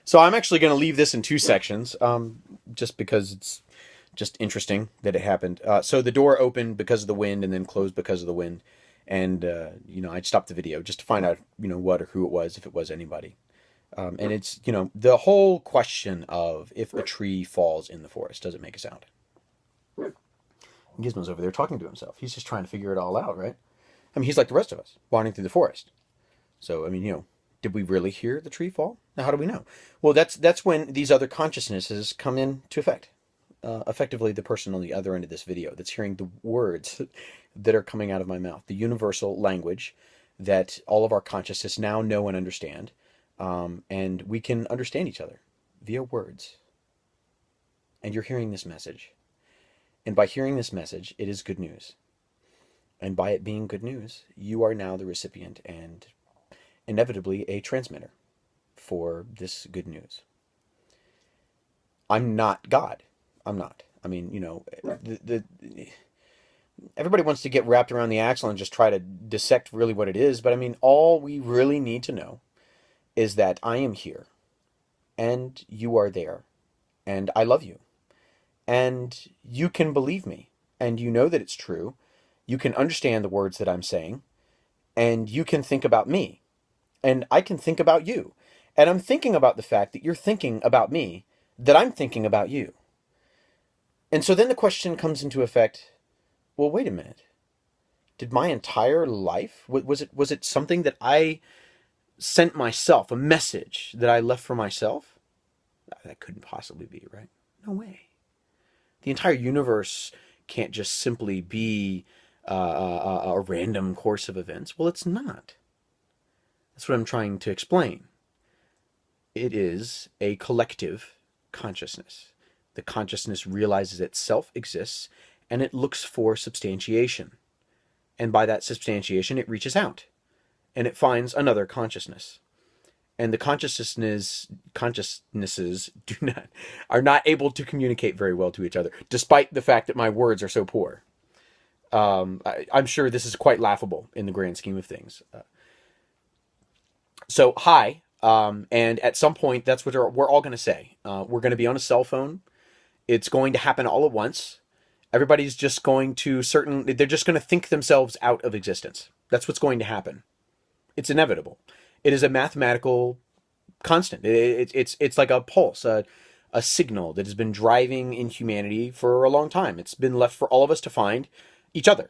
So I'm actually going to leave this in two sections, just because it's just interesting that it happened. So the door opened because of the wind and then closed because of the wind. And, I stopped the video just to find out, what or who it was, if it was anybody. And it's, the whole question of if a tree falls in the forest, does it make a sound? Gizmo's over there talking to himself. He's just trying to figure it all out, right? I mean, he's like the rest of us, wandering through the forest. So, I mean, did we really hear the tree fall? Now, how do we know? Well, that's when these other consciousnesses come into effect. Effectively, the person on the other end of this video that's hearing the words that are coming out of my mouth, the universal language that all of our consciousness now know and understand, and we can understand each other via words. And you're hearing this message. And by hearing this message, it is good news. And by it being good news, you are now the recipient and inevitably a transmitter for this good news. I'm not God. I'm not. I mean, everybody wants to get wrapped around the axle and just try to dissect really what it is. But I mean, all we really need to know is that I am here and you are there and I love you and you can believe me and you know that it's true. You can understand the words that I'm saying and you can think about me and I can think about you. And I'm thinking about the fact that you're thinking about me, that I'm thinking about you. And so then the question comes into effect, well, wait a minute. Did my entire life, was it something that I sent myself, a message that I left for myself? That couldn't possibly be, right? No way. The entire universe can't just simply be a random course of events. Well, it's not. That's what I'm trying to explain. It is a collective consciousness. The consciousness realizes itself exists and it looks for substantiation. And by that substantiation, it reaches out and it finds another consciousness. And the consciousnesses are not able to communicate very well to each other, despite the fact that my words are so poor. I'm sure this is quite laughable in the grand scheme of things. So, hi. And at some point, that's what we're all going to say. We're going to be on a cell phone. It's going to happen all at once. Everybody's just going to they're just going to think themselves out of existence. That's what's going to happen. It's inevitable. It is a mathematical constant. It's like a pulse, a signal that has been driving in humanity for a long time. It's been left for all of us to find each other.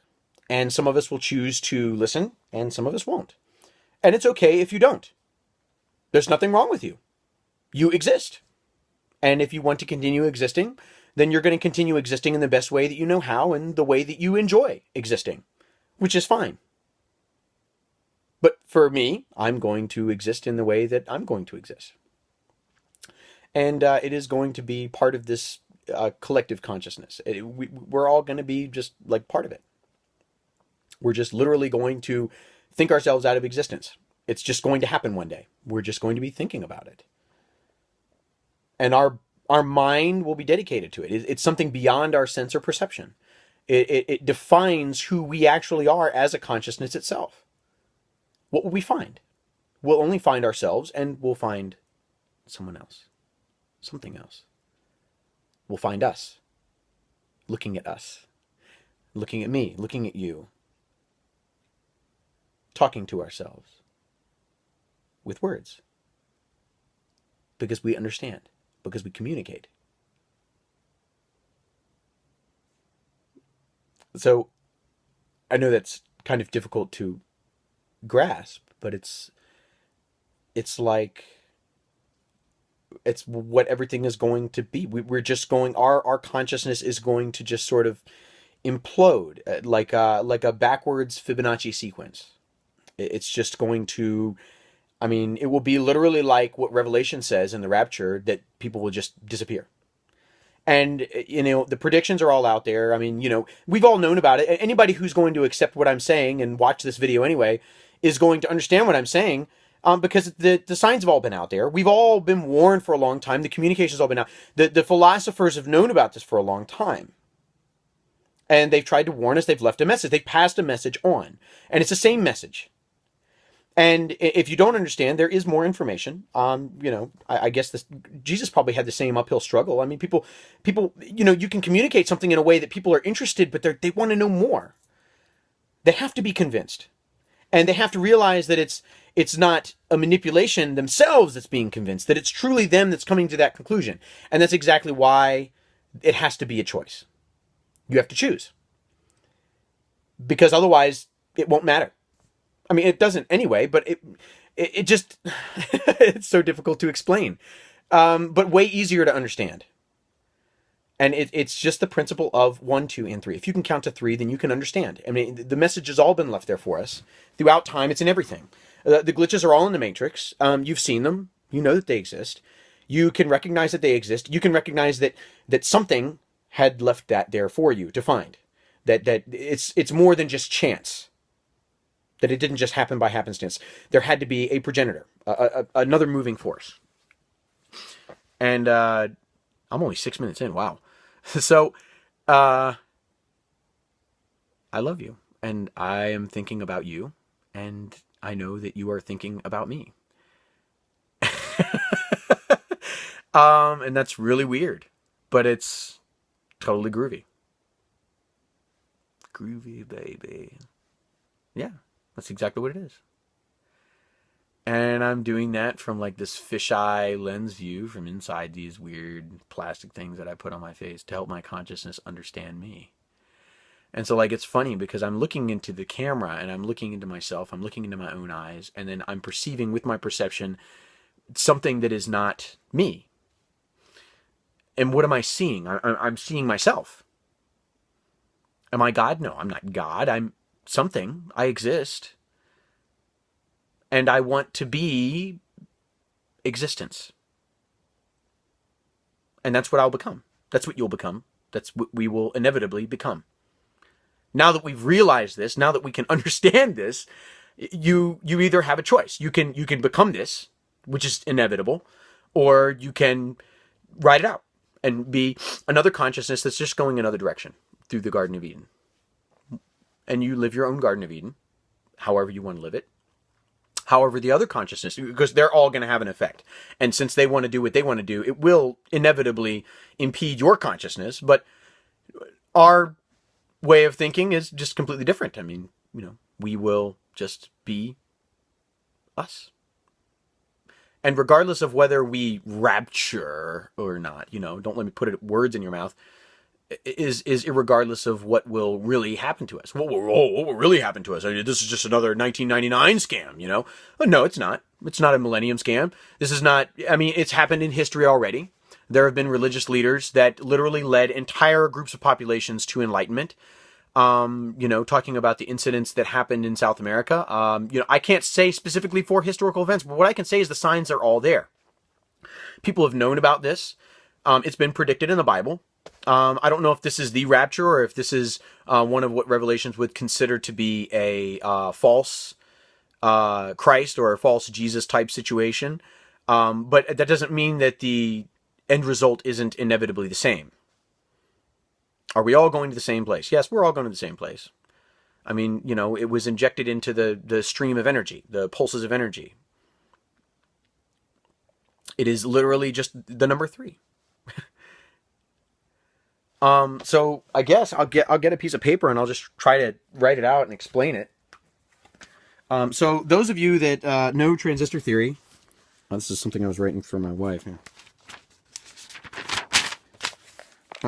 And some of us will choose to listen and some of us won't. And it's okay if you don't. There's nothing wrong with you. You exist. And if you want to continue existing, then you're going to continue existing in the best way that you know how and the way that you enjoy existing, which is fine. But for me, I'm going to exist in the way that I'm going to exist. And it is going to be part of this collective consciousness. We're all going to be just like part of it. We're just literally going to think ourselves out of existence. It's just going to happen one day. We're just going to be thinking about it. And our mind will be dedicated to it. It's something beyond our sense or perception. It defines who we actually are as a consciousness itself. What will we find? We'll only find ourselves and we'll find someone else, something else. We'll find us, looking at us, looking at me, looking at you, talking to ourselves with words. Because we understand, because we communicate. So I know that's kind of difficult to grasp, but it's like it's what everything is going to be. We're just going, our consciousness is going to just sort of implode like a backwards Fibonacci sequence. It's just going to, I mean, it will be literally like what Revelation says in the rapture, that people will just disappear. And, the predictions are all out there. I mean, we've all known about it. Anybody who's going to accept what I'm saying and watch this video anyway is going to understand what I'm saying, because the signs have all been out there. We've all been warned for a long time. The communication's all been out. The philosophers have known about this for a long time. And they've tried to warn us. They've left a message. They've passed a message on. And it's the same message. And if you don't understand, there is more information. I guess Jesus probably had the same uphill struggle. I mean, people, you can communicate something in a way that people are interested, but they want to know more. They have to be convinced, and they have to realize that it's not a manipulation themselves that's being convinced, that it's truly them that's coming to that conclusion. And that's exactly why it has to be a choice. You have to choose, because otherwise it won't matter. I mean, it doesn't anyway, but it just, it's so difficult to explain, but way easier to understand. And it's just the principle of 1, 2, and 3. If you can count to 3, then you can understand. I mean, the message has all been left there for us throughout time. It's in everything. The glitches are all in the Matrix. You've seen them. You know that they exist. You can recognize that they exist. You can recognize that something had left that there for you to find. That it's more than just chance. That it didn't just happen by happenstance. There had to be a progenitor, another moving force. And I'm only 6 minutes in. Wow. So, I love you, and I am thinking about you, and I know that you are thinking about me. And that's really weird, but it's totally groovy. Groovy, baby. Yeah, that's exactly what it is. And I'm doing that from like this fisheye lens view from inside these weird plastic things that I put on my face to help my consciousness understand me. And so like it's funny because I'm looking into the camera and I'm looking into myself, I'm looking into my own eyes, and then I'm perceiving with my perception something that is not me. And what am I seeing? I'm seeing myself. Am I God? No, I'm not God. I'm something. I exist. And I want to be existence. And that's what I'll become. That's what you'll become. That's what we will inevitably become. Now that we've realized this, now that we can understand this, you either have a choice. You can become this, which is inevitable, or you can ride it out and be another consciousness that's just going another direction through the Garden of Eden. And you live your own Garden of Eden, however you want to live it. However, the other consciousness, because they're all going to have an effect. And since they want to do what they want to do, it will inevitably impede your consciousness. But our way of thinking is just completely different. I mean, we will just be us. And regardless of whether we rapture or not, don't let me put words in your mouth, is irregardless of what will really happen to us. What will really happen to us? I mean, this is just another 1999 scam, But no, it's not. It's not a millennium scam. This is not, it's happened in history already. There have been religious leaders that literally led entire groups of populations to enlightenment. Talking about the incidents that happened in South America. I can't say specifically for historical events, but what I can say is the signs are all there. People have known about this. It's been predicted in the Bible. I don't know if this is the rapture or if this is one of what Revelations would consider to be a false Christ or a false Jesus type situation. But that doesn't mean that the end result isn't inevitably the same. Are we all going to the same place? Yes, we're all going to the same place. I mean, it was injected into the stream of energy, the pulses of energy. It is literally just the number 3. So I guess I'll get a piece of paper and I'll just try to write it out and explain it. So those of you that know transistor theory, this is something I was writing for my wife here.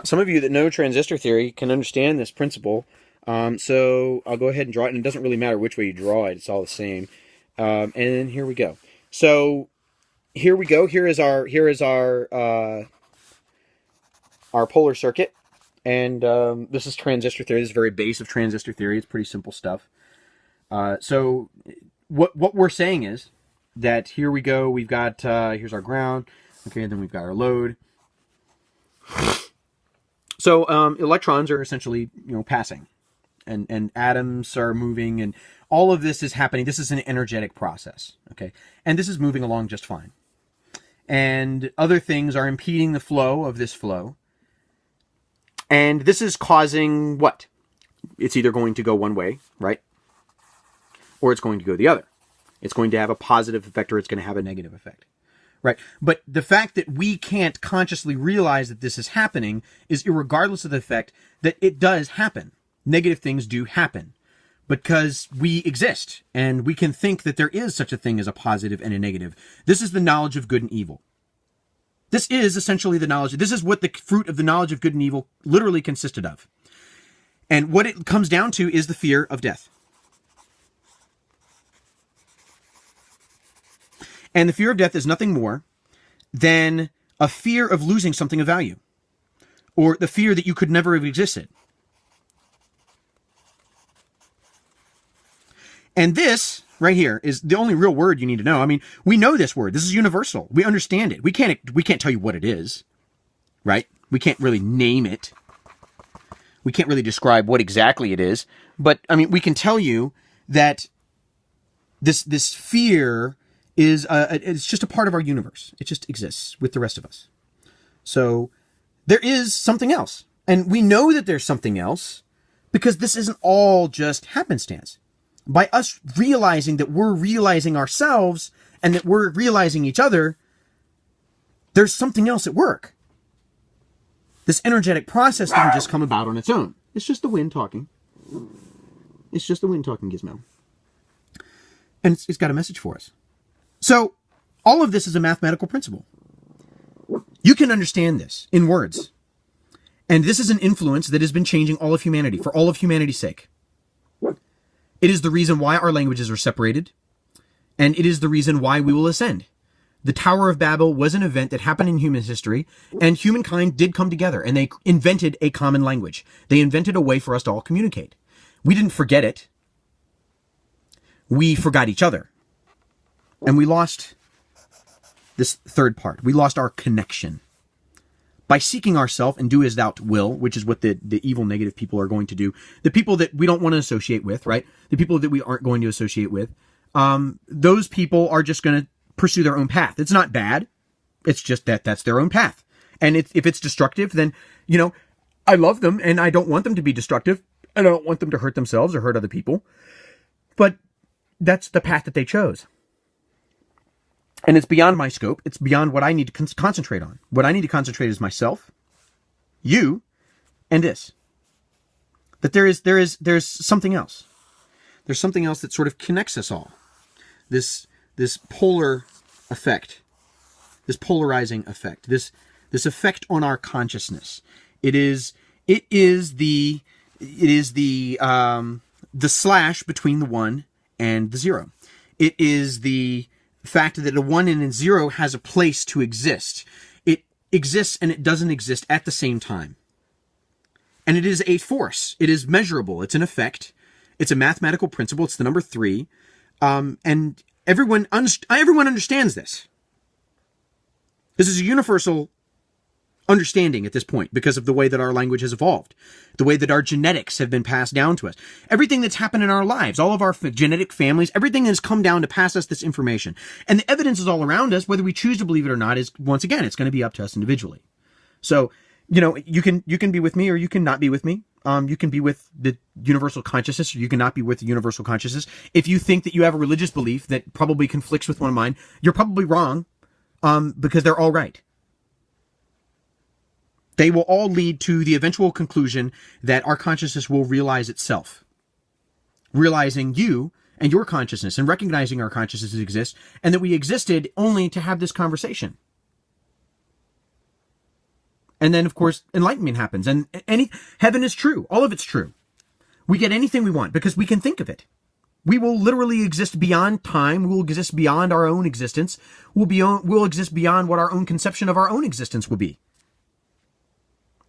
Some of you that know transistor theory can understand this principle. So I'll go ahead and draw it, and it doesn't really matter which way you draw it; it's all the same. And here we go. So here we go. Here is our polar circuit. And this is transistor theory. This is the very base of transistor theory. It's pretty simple stuff. So what we're saying is that here we go. We've got, here's our ground. Okay, and then we've got our load. So electrons are essentially, passing. And atoms are moving. And all of this is happening. This is an energetic process. Okay, and this is moving along just fine. And other things are impeding the flow of this flow. And this is causing what? It's either going to go one way, right? Or it's going to go the other. It's going to have a positive effect or it's going to have a negative effect. Right. But the fact that we can't consciously realize that this is happening is irregardless of the fact that it does happen. Negative things do happen because we exist and we can think that there is such a thing as a positive and a negative. This is the knowledge of good and evil. This is essentially the knowledge. This is what the fruit of the knowledge of good and evil literally consisted of. And what it comes down to is the fear of death. And the fear of death is nothing more than a fear of losing something of value, or the fear that you could never have existed. And this right here is the only real word you need to know. I mean, we know this word. This is universal. We understand it. We can't tell you what it is, right? We can't really name it. We can't really describe what exactly it is. But I mean, we can tell you that this fear is it's just a part of our universe. It just exists with the rest of us. So there is something else. And we know that there's something else because this isn't all just happenstance. By us realizing that we're realizing ourselves and that we're realizing each other, there's something else at work. This energetic process doesn't just come about on its own. It's just the wind talking. It's just the wind talking, Gizmo. And it's got a message for us. So, all of this is a mathematical principle. You can understand this in words. And this is an influence that has been changing all of humanity, for all of humanity's sake. It is the reason why our languages are separated, and it is the reason why we will ascend. The Tower of Babel was an event that happened in human history, and humankind did come together, and they invented a common language. They invented a way for us to all communicate. We didn't forget it. We forgot each other. And we lost this third part. We lost our connection. By seeking ourselves and do as thou will, which is what the evil negative people are going to do. The people that we don't want to associate with, right? The people that we aren't going to associate with. Those people are just going to pursue their own path. It's not bad. It's just that's their own path. And if it's destructive, then, I love them and I don't want them to be destructive. And I don't want them to hurt themselves or hurt other people. But that's the path that they chose. And it's beyond my scope. It's beyond what I need to concentrate on. What I need to concentrate is myself, you, and this. That there's something else. There's something else that sort of connects us all. This polar effect, this polarizing effect, this effect on our consciousness. It is the slash between the 1 and the 0. It is the fact that a 1 and a 0 has a place to exist. It exists and it doesn't exist at the same time. And it is a force. It is measurable. It's an effect. It's a mathematical principle. It's the number 3. And everyone understands this. This is a universal understanding at this point because of the way that our language has evolved, the way that our genetics have been passed down to us. Everything that's happened in our lives, all of our genetic families, everything has come down to pass us this information. And the evidence is all around us. Whether we choose to believe it or not is, once again, it's going to be up to us individually. So, you can be with me or you can not be with me. You can be with the universal consciousness or you cannot be with the universal consciousness. If you think that you have a religious belief that probably conflicts with one of mine, you're probably wrong, because they're all right. They will all lead to the eventual conclusion that our consciousness will realize itself. Realizing you and your consciousness and recognizing our consciousness exists and that we existed only to have this conversation. And then, of course, enlightenment happens and heaven is true. All of it's true. We get anything we want because we can think of it. We will literally exist beyond time. We will exist beyond our own existence. We'll exist beyond what our own conception of our own existence will be.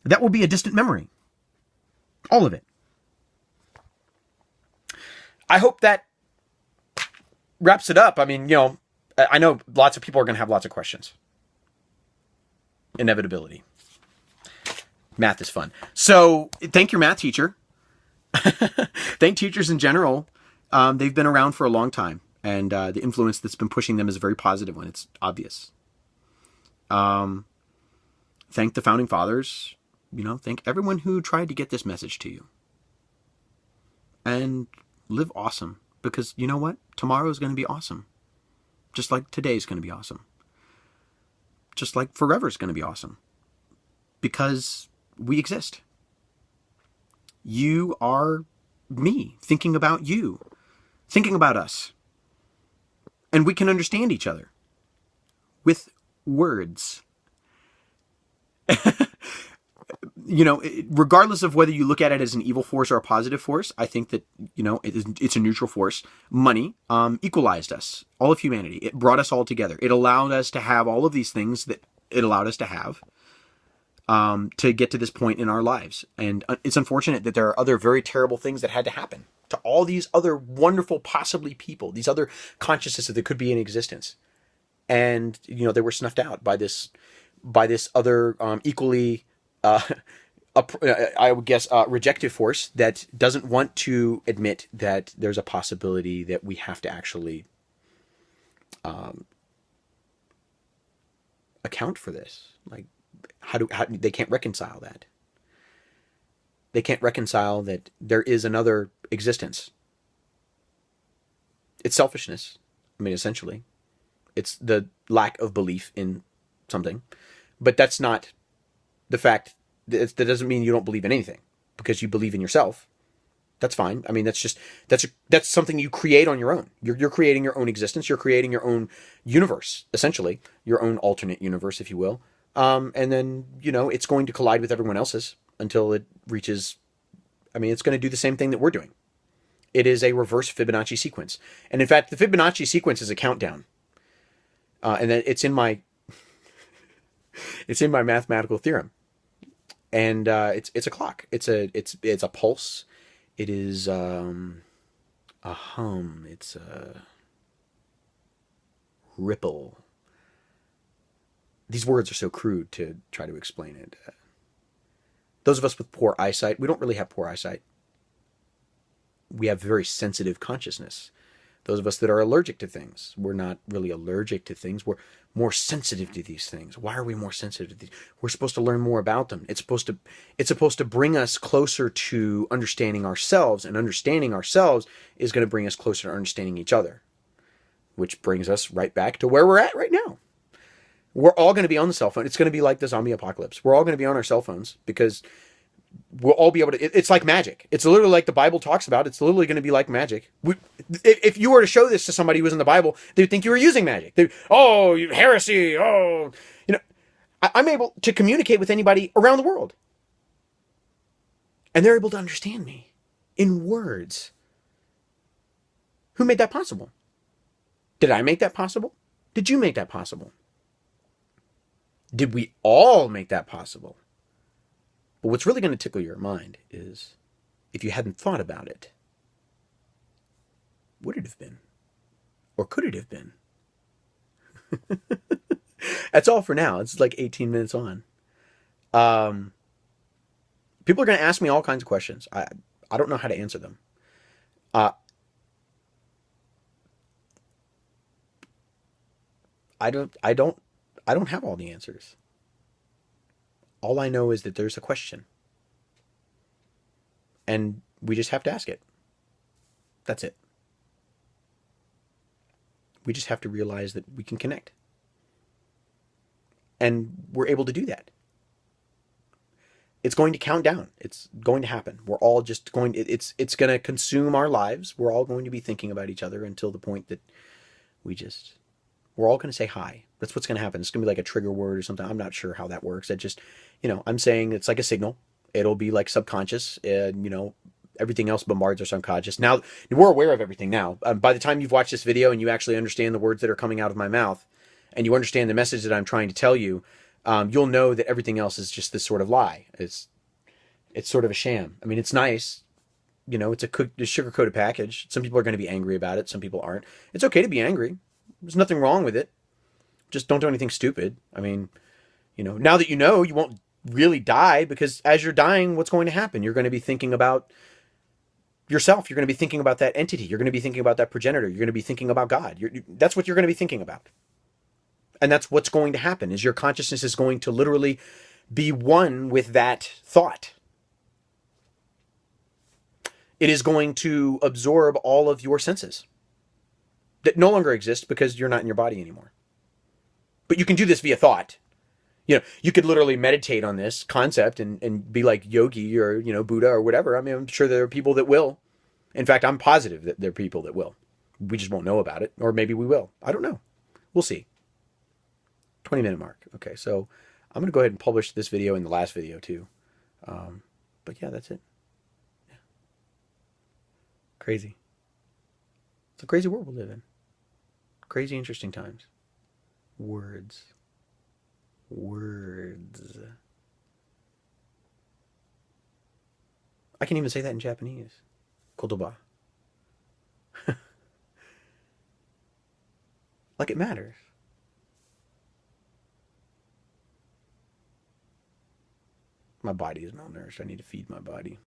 That will be a distant memory. All of it. I hope that wraps it up. I mean, I know lots of people are going to have lots of questions. Inevitability. Math is fun. So thank your math teacher. Thank teachers in general. They've been around for a long time. And the influence that's been pushing them is a very positive one. It's obvious. Thank the founding fathers. Thank everyone who tried to get this message to you. And live awesome. because you know what? Tomorrow is going to be awesome. Just like today's going to be awesome. Just like forever is going to be awesome. Because we exist. You are me, thinking about you, thinking about us. And we can understand each other with words. You know, regardless of whether you look at it as an evil force or a positive force, I think that, you know, it's a neutral force. Money equalized us, all of humanity. It brought us all together. It allowed us to have all of these things that it allowed us to have to get to this point in our lives. And it's unfortunate that there are other very terrible things that had to happen to all these other wonderful, possibly people, these other consciousnesses that could be in existence. And, you know, they were snuffed out by this other equally I would guess, rejective force that doesn't want to admit that there's a possibility that we have to actually account for this. Like, how they can't reconcile that. They can't reconcile that there is another existence. It's selfishness. I mean, essentially, it's the lack of belief in something, but that's not the fact. That doesn't mean you don't believe in anything because you believe in yourself. That's fine. I mean, that's something you create on your own. You're creating your own existence. You're creating your own universe, essentially, your own alternate universe, if you will. And then, you know, it's going to collide with everyone else's until it reaches. I mean, it's going to do the same thing that we're doing. It is a reverse Fibonacci sequence, and in fact, the Fibonacci sequence is a countdown, and then it's in my mathematical theorem. And it's a clock. It's a pulse. It is a hum. It's a ripple. These words are so crude to try to explain it. Those of us with poor eyesight, we don't really have poor eyesight. We have very sensitive consciousness. Those of us that are allergic to things, we're not really allergic to things. We're more sensitive to these things. Why are we more sensitive to these? We're supposed to learn more about them. It's supposed to bring us closer to understanding ourselves, and understanding ourselves is going to bring us closer to understanding each other, which brings us right back to where we're at right now. We're all going to be on the cell phone. It's going to be like the zombie apocalypse. We're all going to be on our cell phones because we'll all be able to. It's like magic. It's literally like the Bible talks about. It's literally going to be like magic. If you were to show this to somebody who was in the Bible, they would think you were using magic. Oh, heresy. Oh, you know, I'm able to communicate with anybody around the world, and they're able to understand me in words. Who made that possible? Did I make that possible? Did you make that possible? Did we all make that possible? But what's really going to tickle your mind is if you hadn't thought about it, would it have been? Or could it have been? That's all for now. It's like 18 minutes on. People are going to ask me all kinds of questions. I don't know how to answer them. I don't have all the answers. All I know is that there's a question. And we just have to ask it. That's it. We just have to realize that we can connect. And we're able to do that. It's going to count down. It's going to happen. We're all just going, it's going to consume our lives. We're all going to be thinking about each other until the point that we're all going to say hi. That's what's going to happen. It's going to be like a trigger word or something. I'm not sure how that works. I'm saying it's like a signal. It'll be like subconscious, and, everything else bombards our subconscious. Now, we're aware of everything now. By the time you've watched this video and you actually understand the words that are coming out of my mouth, and you understand the message that I'm trying to tell you, you'll know that everything else is just this sort of lie. It's sort of a sham. I mean, it's nice. It's a sugar-coated package. Some people are going to be angry about it. Some people aren't. It's okay to be angry. There's nothing wrong with it. Just don't do anything stupid. I mean, now that you know, you won't really die, because as you're dying, what's going to happen? You're going to be thinking about yourself. You're going to be thinking about that entity. You're going to be thinking about that progenitor. You're going to be thinking about God. That's what you're going to be thinking about. And that's what's going to happen, is your consciousness is going to literally be one with that thought. It is going to absorb all of your senses that no longer exist because you're not in your body anymore. But you can do this via thought. You could literally meditate on this concept and be like Yogi or, Buddha or whatever. I mean, I'm sure there are people that will. In fact, I'm positive that there are people that will. We just won't know about it. Or maybe we will. I don't know. We'll see. 20-minute mark. Okay, so I'm going to go ahead and publish this video and the last video too. But yeah, that's it. Yeah. Crazy. It's a crazy world we live in. Crazy, interesting times. Words. Words. I can even say that in Japanese. Kotoba. Like it matters. My body is malnourished. I need to feed my body.